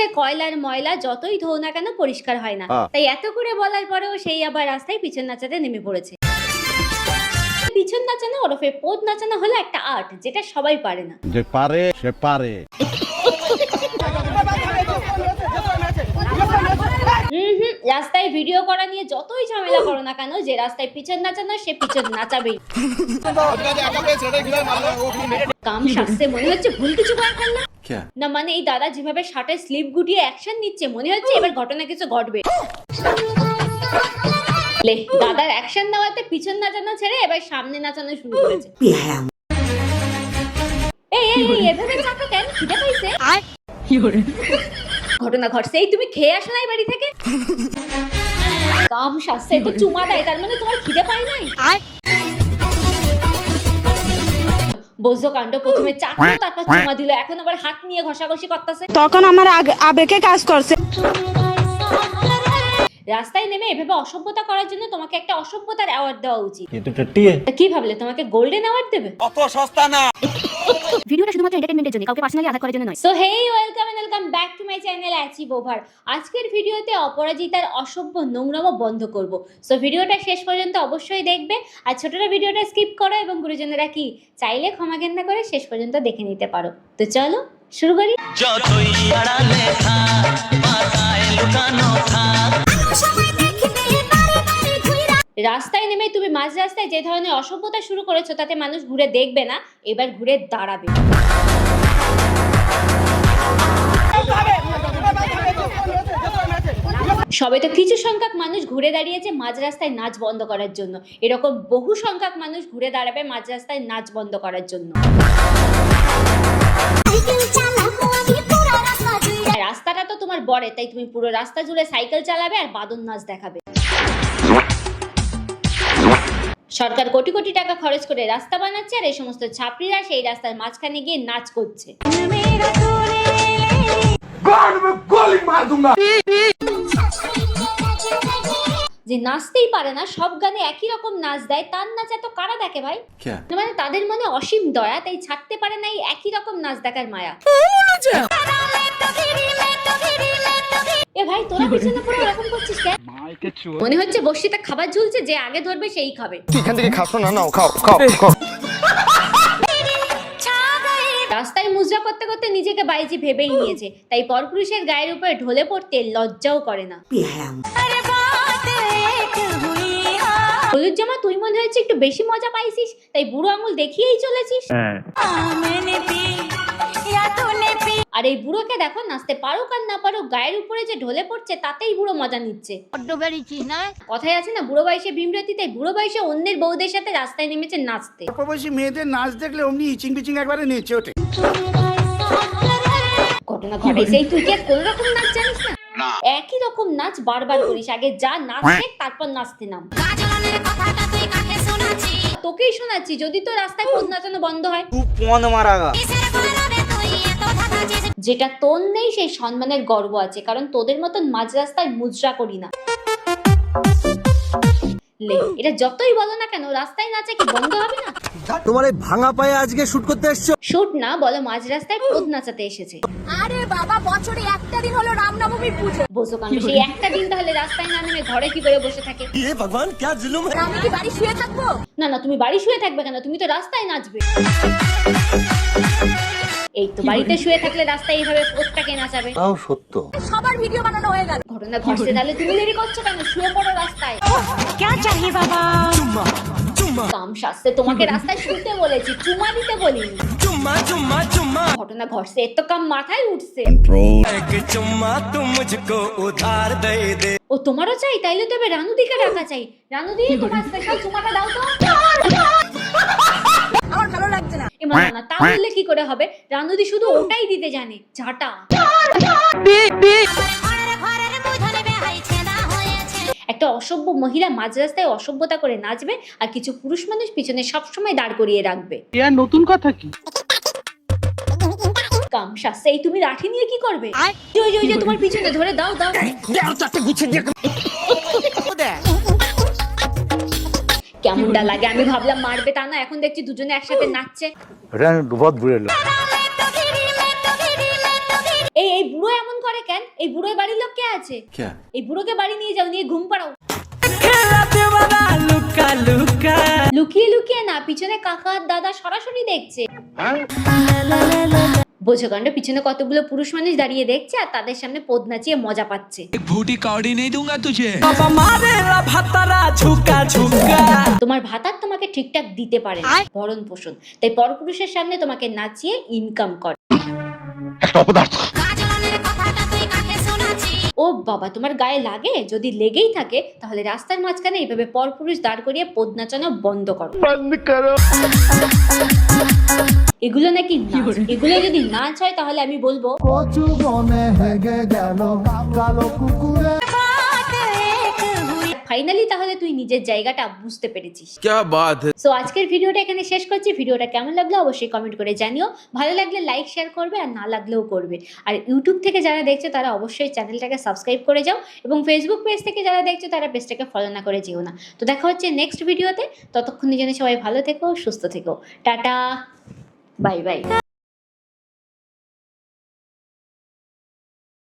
আকাশে কয়লার ময়লা যতই ধোও না কেন পরিষ্কার হয় না, তাই এত করে বলার পরেও সেই আবার রাস্তায় পিছন নাচাতে নেমে পড়েছে। পিছন নাচানো ওরফে পোদ নাচানো হলো একটা আর্ট, যেটা সবাই পারে না। যে পারে সে পারে। রাস্তায় ভিডিও করা নিয়ে যতই ঝামেলা করো না কেন, যে রাস্তায় পিছন নাচানো সে পিছন নাচাবেই। কাম শাস্তে মনে হচ্ছে ভুল কিছু করে ফেললাম না, মানে এই দাদা যেভাবে শার্টের স্লিপ গুটিয়ে অ্যাকশন নিচ্ছে, মনে হচ্ছে এবার ঘটনা কিছু ঘটবে। দাদার অ্যাকশন নেওয়াতে পিছন নাচানো ছেড়ে এবার সামনে নাচানো শুরু করেছে। এভাবে চাপো কেন? খিদে পাইছে? ঘটনা ঘটছে এই তুমি খেয়ে আসো নাই বাড়ি থেকে? কাম শাস্তে তো চুমা দেয়, তার মানে তোমার খিদে পায় নাই? বজ্র কাণ্ড, প্রথমে চাটলো তারপর চুমা দিল, এখন আবার হাত নিয়ে ঘষাঘষি করতেছে। তখন আমার আবেগে কাজ করছে। রাস্তায় নেমে এভাবে অসভ্যতা করার জন্য তোমাকে একটা অসভ্যতার অ্যাওয়ার্ড দেওয়া উচিত। কি ভাবলে তোমাকে গোল্ডেন অ্যাওয়ার্ড দেবে? অত সস্তা না। ভিডিওটা শুধুমাত্র এন্টারটেইনমেন্টের জন্য, কাউকে পার্সোনালি আঘাত করার জন্য নয়। So hey, welcome back to my channel achieve over. আজকের ভিডিওতে অপরাজিতার অসভ্য নোংরামো বন্ধ করব। সো ভিডিওটা শেষ পর্যন্ত অবশ্যই দেখবে, আর ছোটরা ভিডিওটা স্কিপ করো, এবং গুরুজনেরা কি চাইলে ক্ষমা ঘেন্না করে শেষ পর্যন্ত দেখে নিতে পারো। তো চলো শুরু করি। রাস্তায় নেমে তুমি মাঝ রাস্তায় যে ধরনের অসভ্যতা শুরু করেছো, তাতে মানুষ ঘুরে দেখবে না, এবার ঘুরে দাঁড়াবে। সবে তো কিছু সংখ্যক মানুষ ঘুরে দাঁড়িয়েছে মাঝ রাস্তায় নাচ বন্ধ করার জন্য, এরকম বহু সংখ্যক মানুষ ঘুরে দাঁড়াবে মাঝ রাস্তায় নাচ বন্ধ করার জন্য। রাস্তাটা তো তোমার বড়, তাই তুমি পুরো রাস্তা জুড়ে সাইকেল চালাবে আর বাদন নাচ দেখাবে। সরকার কোটি কোটি টাকা খরচ করে রাস্তা বানাচ্ছে, আর এই সমস্ত ছাত্রীরা সেই রাস্তার মাঝখানে গিয়ে নাচ করছে। যে নাচতেই পারে না, সব গানে একই রকম নাচ দেয়, তার নাচ এত কারা দেখে ভাই? মানে তাদের মনে অসীম দয়া, তাই ছাড়তে পারে না এই একই রকম নাচ দেখার মায়া। এ ভাই, তোরা পিছনে পড়ে এরকম করছিস কেন? মনে হচ্ছে বর্ষিতে খাবার ঝুলছে, যে আগে ধরবে সেই খাবে। এখান থেকে খাও না, নাও খাও খাও খাও। রাস্তায় মুজরা করতে করতে নিজেকে বাইজি ভেবেই নিয়েছে, তাই পরপুরুষের গায়ের উপরে ঢলে পড়তে লজ্জাও করে না। হলুদ জামা, তুই মনে হচ্ছে একটু বেশি মজা পাইছিস, তাই বুড়ো আঙুল দেখিয়েই চলেছিস। আর এই বুড়োকে দেখো, নাচতে পারুক আর না পারুক, গায়ের উপরে যে ঢলে পড়ছে তাতেই বুড়ো মজা নিচ্ছে। কথায় আছে না, বুড়ো বয়সে ভীমরতি, তাই বুড়ো বয়সে অন্যের বউদের সাথে রাস্তায় নেমেছে নাচতে। বয়সী মেয়েদের নাচ দেখলে অমনি ইচিং বিচিং একবারে নেচে ওঠে। ঘটনা ঘটাইছে এই, তুই কি আর কোনো রকম নাচ জানিস না? একই রকম নাচ বারবার করিস, আগে যা নাচ শেখ, তারপর নাচতে নাম। তোকেই শোনাচ্ছি, যদি তো রাস্তায় পদ নাচানো বন্ধ হয়। যেটা তোর নেই সেই সম্মানের গর্ব আছে, কারণ তোদের মতন মাঝ রাস্তায় মুজরা করি না। এটা যতই বলো না কেন, রাস্তায় নাচা কি বন্ধ হবে না? তোমার এই ভাঙা পায়ে আজকে শুট করতে এসেছো? শুট না, বলো মাঝ রাস্তায় পদ নাচাতে এসেছে। আরে বাবা, বছরে একটা দিন হলো রামনবমীর পুজো। বসো কাণ্ড, সেই একটা দিন তাহলে রাস্তায় না নেমে ঘরে কি করে বসে থাকে? এ ভগবান, কি জুলুম! আমি কি বাড়ি শুয়ে থাকবো? না না, তুমি বাড়ি শুয়ে থাকবে কেন? তুমি তো রাস্তায় নাচবে। এই তো বাড়িতে শুয়ে থাকলে রাস্তায় এইভাবে পোদটাকে নাচাবে। তাও সত্য। সবার ভিডিও বানানো হয়ে গেল। ঘটনা ঘটছে, তাহলে তুমি দেরি করছো কেন? শুয়ে পড়ো রাস্তায়। क्या चाहिए বাবা? চুম্মা চুম্মা কাম শাস্তে, তোমাকে রাস্তায় শুতে বলেছি, চুমা দিতে বলিনি। চুম্মা চুম্মা চুম্মা। ঘটনা ঘটছে, এর তো কাম মাথায় উঠছে। এক চুম্মা তুম মুঝকো উধার দে দে। ও তোমারও চাই? তাইলে তবে রানুদিকে ডাকা চাই। রানুদি, তোমার স্পেশাল চুমাটা দাও তো। আমার ভালো লাগছে না। না, তাহলে কি করে হবে? রানুদি শুধু ওটাই দিতে জানে, ঝাঁটা। একটা অসভ্য মহিলা মাঝ রাস্তায় অসভ্যতা করে নাচবে, আর কিছু পুরুষ মানুষ পিছনে সবসময় দাঁড় করিয়ে রাখবে। এর নতুন কথা কি? কাম শাস্তে, এই তুমি লাঠি নিয়ে কি করবে? ওই যে তোমার পিছনে ধরে দাও দাও। কেমনটা লাগে? আমি ভাবলাম মারবে, তা না, এখন দেখছি দুজনে একসাথে নাচছে। এই এই বুড়ো এমন করে কেন? এই বুড়োর বাড়ির লোক কে আছে? এই বুড়োকে বাড়ি নিয়ে যাও, নিয়ে ঘুম পাড়াও। লুকিয়ে লুকিয়ে না, পিছনে কাকা আর দাদা সরাসরি দেখছে। বোঝো কাণ্ড, পিছনে কতগুলো পুরুষ মানুষ দাঁড়িয়ে দেখছে আর তাদের সামনে পদ নাচিয়ে মজা পাচ্ছে। भूटी कौड़ी नहीं दूंगा तुझे। তোমার ভাতার তোমাকে ঠিকঠাক দিতে পারে না, ভরণ পোষণ, তাই পরপুরুষের সামনে তোমাকে নাচিয়ে ইনকাম করে। ও বাবা, তোমার গায়ে লাগে? যদি লেগেই থাকে তাহলে রাস্তার মাঝখানে এইভাবে পরপুরুষ দাঁড় করিয়ে পদ নাচানো বন্ধ করো। এগুলো নাকি নাচ। এগুলো যদি নাচ হয় তাহলে আমি বলবো ফাইনালি তাহলে তুই নিজের জায়গাটা বুঝতে পেরেছিস। क्या बात है। সো আজকের ভিডিওটা এখানে শেষ করছি। ভিডিওটা কেমন লাগলো অবশ্যই কমেন্ট করে জানিও। ভালো লাগলে লাইক শেয়ার করবে, আর না লাগলেও করবে। আর ইউটিউব থেকে যারা দেখছো তারা অবশ্যই চ্যানেলটাকে সাবস্ক্রাইব করে যাও, এবং ফেসবুক পেজ থেকে যারা দেখছো তারা পেজটাকে ফলো না করে যেও না। তো দেখা হচ্ছে নেক্সট ভিডিওতে। ততক্ষণের জন্য সবাই ভালো থেকো, সুস্থ থেকো। Tata, bye bye.